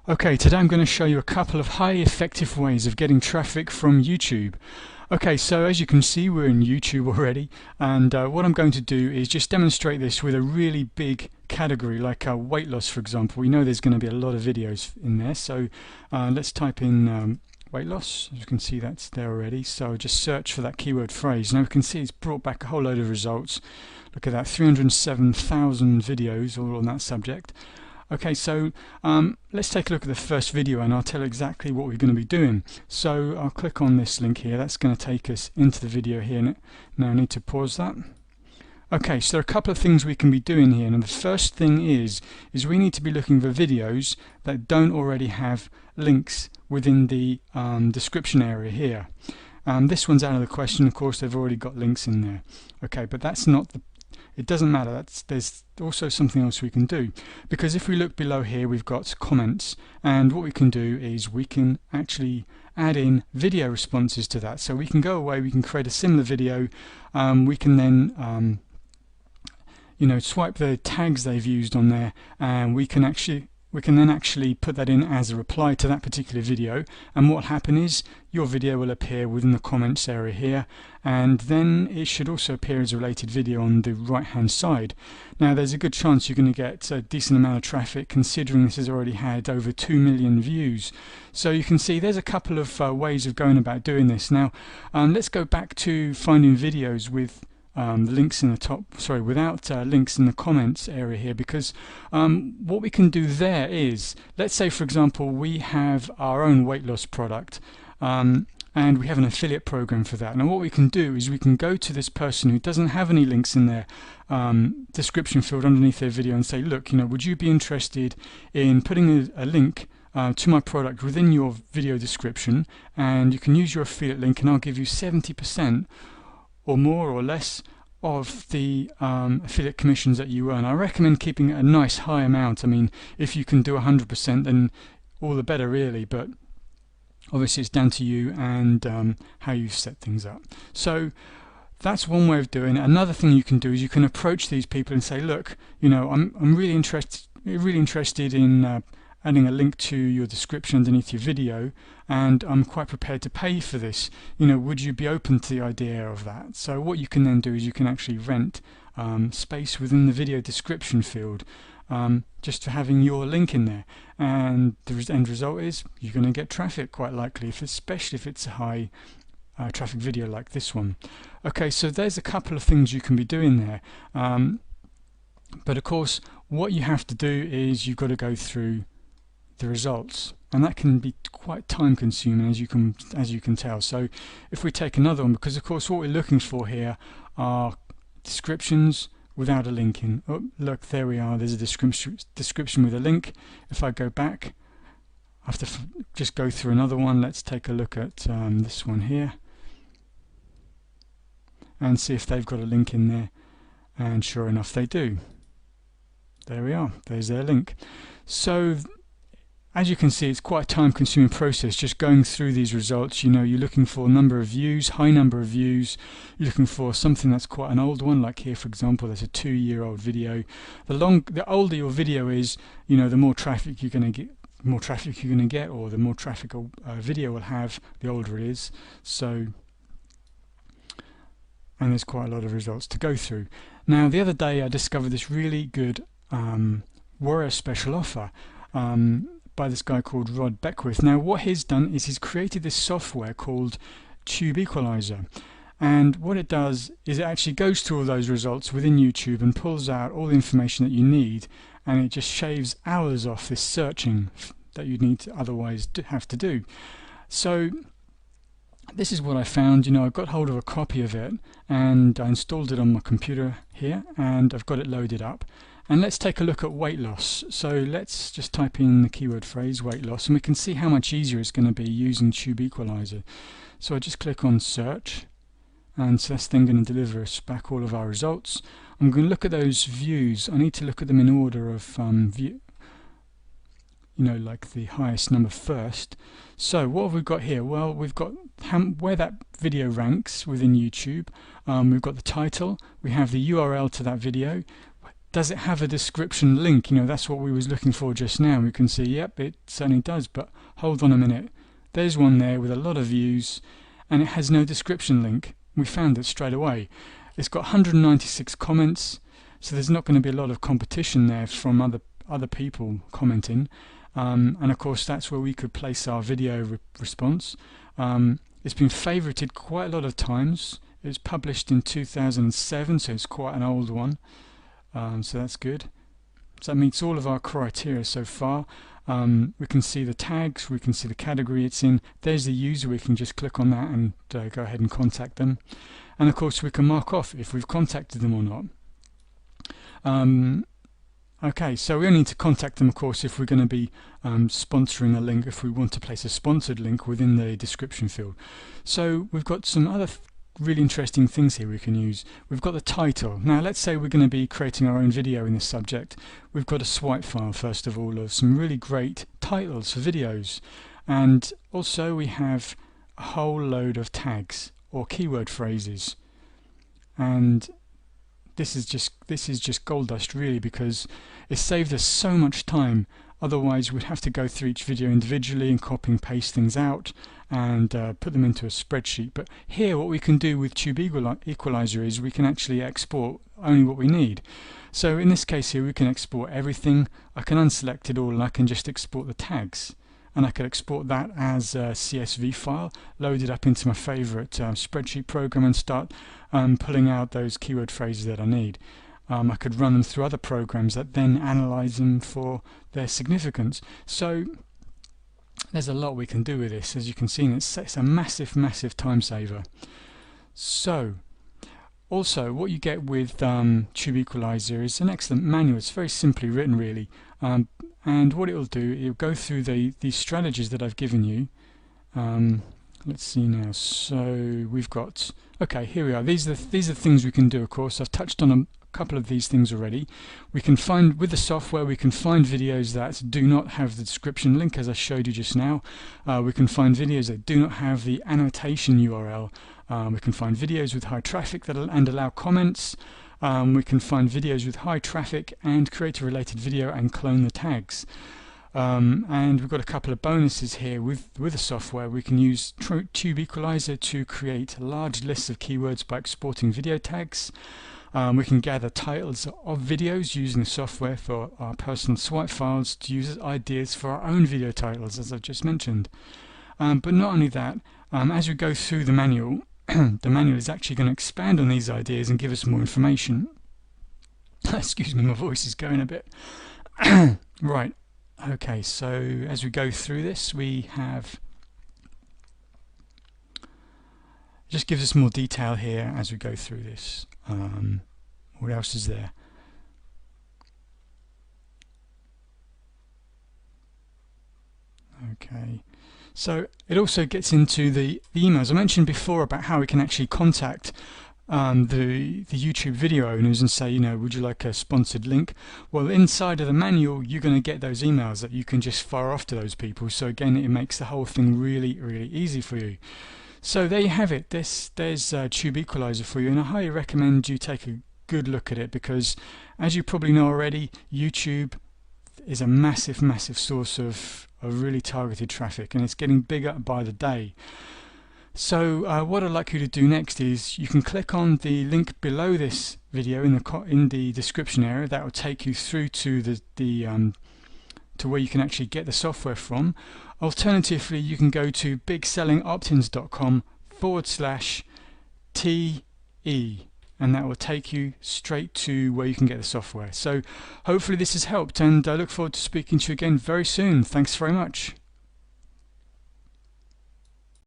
Okay, today I'm going to show you a couple of highly effective ways of getting traffic from YouTube. Okay, so as you can see, we're in YouTube already, and what I'm going to do is just demonstrate this with a really big category like weight loss, for example. We know there's going to be a lot of videos in there, so let's type in weight loss. As you can see, that's there already, so just search for that keyword phrase. Now we can see it's brought back a whole load of results. Look at that, 307,000 videos all on that subject. Okay, so let's take a look at the first video and I'll tell you exactly what we're going to be doing. So I'll click on this link here. That's going to take us into the video here. Now I need to pause that. Okay, so there are a couple of things we can be doing here. And the first thing is we need to be looking for videos that don't already have links within the description area here. This one's out of the question. Of course, they've already got links in there. Okay, but that's not the it doesn't matter. There's also something else we can do, because if we look below here we've got comments, and what we can do is we can actually add in video responses to that. So we can go away, we can create a similar video, we can then swipe the tags they've used on there, and we can then actually put that in as a reply to that particular video, and what will happen is your video will appear within the comments area here, and then it should also appear as a related video on the right hand side. Now there's a good chance you're going to get a decent amount of traffic, considering this has already had over 2 million views. So you can see there's a couple of ways of going about doing this. Now let's go back to finding videos with links in the top, without links in the comments area here, because what we can do there is, let's say for example we have our own weight loss product and we have an affiliate program for that. Now what we can do is we can go to this person who doesn't have any links in their description field underneath their video and say, look, would you be interested in putting a link to my product within your video description, and you can use your affiliate link and I'll give you 70% or more or less of the affiliate commissions that you earn. I recommend keeping a nice high amount. I mean, if you can do 100%, then all the better really, but obviously it's down to you and how you set things up. So that's one way of doing it. Another thing you can do is you can approach these people and say, look, I'm really interested in adding a link to your description underneath your video, and I'm quite prepared to pay for this. Would you be open to the idea of that? So what you can then do is you can actually rent space within the video description field, just for having your link in there, and the end result is you're going to get traffic quite likely, especially if it's a high traffic video like this one. Okay, so there's a couple of things you can be doing there, but of course what you have to do is you've got to go through the results, and that can be quite time consuming, as you can tell. So if we take another one, because of course what we're looking for here are descriptions without a link in. Oh, look, there we are, there's a description with a link. If I go back, I have to just go through another one. Let's take a look at this one here and see if they've got a link in there, and sure enough they do. There we are, there's their link. So as you can see, it's quite a time-consuming process just going through these results. You're looking for a number of views, high number of views. You're looking for something that's quite an old one, like here for example there's a 2-year-old video. The older your video is, the more traffic you're going to get, or the more traffic a video will have, the older it is. So, and there's quite a lot of results to go through. Now the other day I discovered this really good Warrior special offer by this guy called Rod Beckwith. Now what he's done is he's created this software called Equalizer, and what it does is it actually goes through all those results within YouTube and pulls out all the information that you need, and it just shaves hours off this searching that you'd need to otherwise have to do. So this is what I found. I got hold of a copy of it and I installed it on my computer here, and I've got it loaded up. And let's take a look at weight loss. So let's just type in the keyword phrase weight loss, and we can see how much easier it's going to be using Equalizer. So I just click on search, and so that's then going to deliver us back all of our results. I'm going to look at those views. I need to look at them in order of view, you know, like the highest number first. So what have we got here? Well, we've got where that video ranks within YouTube. We've got the title, we have the URL to that video. Does it have a description link? You know, that's what we was looking for just now. We can see, yep, it certainly does, but hold on a minute. There's one there with a lot of views and it has no description link. We found it straight away. It's got 196 comments, so there's not going to be a lot of competition there from other people commenting. And of course that's where we could place our video response. It's been favorited quite a lot of times. It was published in 2007, so it's quite an old one. So that's good. So that meets all of our criteria so far. We can see the tags, we can see the category it's in. There's the user, we can just click on that and go ahead and contact them. And of course we can mark off if we've contacted them or not. Okay, so we only need to contact them, of course, if we're going to be sponsoring a link, if we want to place a sponsored link within the description field. So we've got some other really interesting things here we can use. We've got the title. Now let's say we're going to be creating our own video in this subject. We've got a swipe file first of all of some really great titles for videos, and also we have a whole load of tags or keyword phrases, and this is just gold dust really, because it saved us so much time. Otherwise we'd have to go through each video individually and copy and paste things out and put them into a spreadsheet. But here what we can do with Tube Equalizer is we can actually export only what we need. So in this case here we can export everything. I can unselect it all and I can just export the tags, and I could export that as a CSV file, load it up into my favorite spreadsheet program and start pulling out those keyword phrases that I need. I could run them through other programs that then analyze them for their significance. So there's a lot we can do with this. As you can see, it's a massive time saver. So also what you get with Tube Equalizer is an excellent manual. It's very simply written really, and what it will do, it will go through these strategies that I've given you. Let's see now. So we've got, okay, here we are. These are things we can do. Of course, I've touched on a couple of these things already. We can find, with the software, we can find videos that do not have the description link, as I showed you just now. We can find videos that do not have the annotation URL. We can find videos with high traffic and allow comments. We can find videos with high traffic and create a related video and clone the tags. And we've got a couple of bonuses here with the software. We can use Tube Equalizer to create large lists of keywords by exporting video tags. We can gather titles of videos using the software for our personal swipe files to use as ideas for our own video titles, as I've just mentioned. But not only that, as we go through the manual, the manual is actually going to expand on these ideas and give us more information. Excuse me, my voice is going a bit. Right, okay, so as we go through this, we have, just gives us more detail here as we go through this. What else is there? Okay, so it also gets into the emails. I mentioned before about how we can actually contact the YouTube video owners and say, you know, would you like a sponsored link? Well, inside of the manual you're going to get those emails that you can just fire off to those people. So again, it makes the whole thing really easy for you. So there you have it. There's Tube Equalizer for you, and I highly recommend you take a good look at it, because as you probably know already, YouTube is a massive source of really targeted traffic, and it's getting bigger by the day. So what I'd like you to do next is you can click on the link below this video in the description area. That will take you through to to where you can actually get the software from. Alternatively, you can go to bigsellingoptins.com/TE, and that will take you straight to where you can get the software. So hopefully this has helped, and I look forward to speaking to you again very soon. Thanks very much.